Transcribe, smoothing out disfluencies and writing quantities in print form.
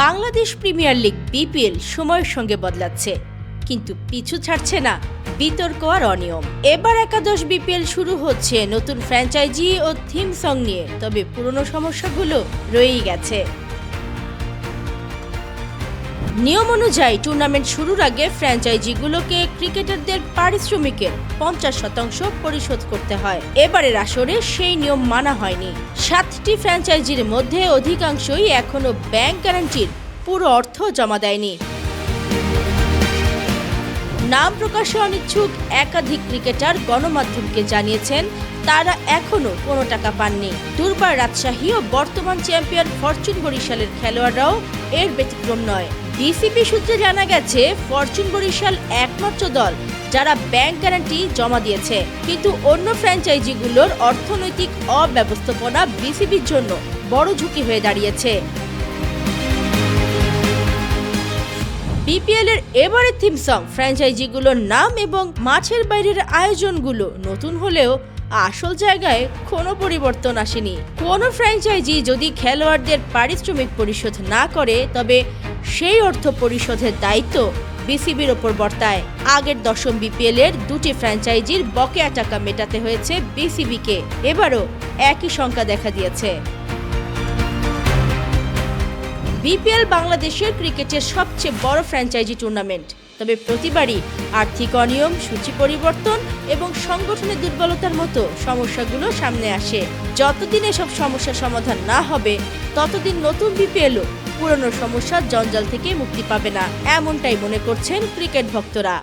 Bangladesh premier league BPL সময়ের সঙ্গে বদলাচ্ছে, কিন্তু পিছু ছাড়ছে না বিতর্ক আর অনিয়ম। এবার একাদশ বিপিএল শুরু হচ্ছে নতুন ফ্র্যাঞ্চাইজি ও থিম সং নিয়ে, তবে পুরনো সমস্যাগুলো রয়েই গেছে। নিয়ম অনুযায়ী টুর্নামেন্ট শুরুর আগে ফ্র্যাঞ্চাইজিগুলোকে ক্রিকেটারদের পারিশ্রমিকের 50% পরিশোধ করতে হয়। এবারের আসরে সেই নিয়ম মানা হয়নি। 7টি ফ্র্যাঞ্চাইজির মধ্যে অধিকাংশই এখনো ব্যাংক গ্যারান্টির পুরো অর্থ জমা দেয়নি। নাম প্রকাশে অনিচ্ছুক একাধিক ক্রিকেটার গণমাধ্যমকে জানিয়েছেন তারা এখনো কোনো টাকা পাননি। দুর্বার রাজশাহী ও বর্তমান চ্যাম্পিয়ন ফরচুন বরিশালের খেলোয়াড়রাও এর ব্যতিক্রম নয়। বিসিবি সূত্রে জানা গেছে, ফরচুন বরিশাল একমাত্র দল যারা ব্যাংক গ্যারান্টি জমা দিয়েছে, কিন্তু অন্য ফ্র্যাঞ্চাইজিগুলোর অর্থনৈতিক অব্যবস্থাপনা বিসিবির জন্য বড় ঝুঁকি হয়ে দাঁড়িয়েছে। বিপিএল এর এবারের থিম সং ফ্র্যাঞ্চাইজিগুলোর নাম এবং মাঠের বাইরের আয়োজনগুলো নতুন হলেও আসল জায়গায় কোনো পরিবর্তন আসেনি। কোনো ফ্র্যাঞ্চাইজি যদি খেলোয়াড়দের পারিশ্রমিক পরিশোধ না করে, তবে সেই অর্থ পরিশোধের দায়িত্ব বিসিবির ওপর বর্তায়। আগের দশম বিপিএল এর 2টি ফ্র্যাঞ্চাইজির বকেয়া টাকা মেটাতে হয়েছে বিসিবিকে। এবারও একই সংখ্যা দেখা দিয়েছে। বিপিএল বাংলাদেশের ক্রিকেটের সবচেয়ে বড় ফ্র্যাঞ্চাইজি টুর্নামেন্ট, তবে প্রতিবারই আর্থিক অনিয়ম, সূচি পরিবর্তন এবং সংগঠনের দুর্বলতার মতো সমস্যাগুলো সামনে আসে। যতদিন এসব সমস্যার সমাধান না হবে, ততদিন নতুন বিপিএলও পুরনো সমস্যার জঞ্জাল থেকে মুক্তি পাবে না, এমনটাই মনে করছেন ক্রিকেট ভক্তরা।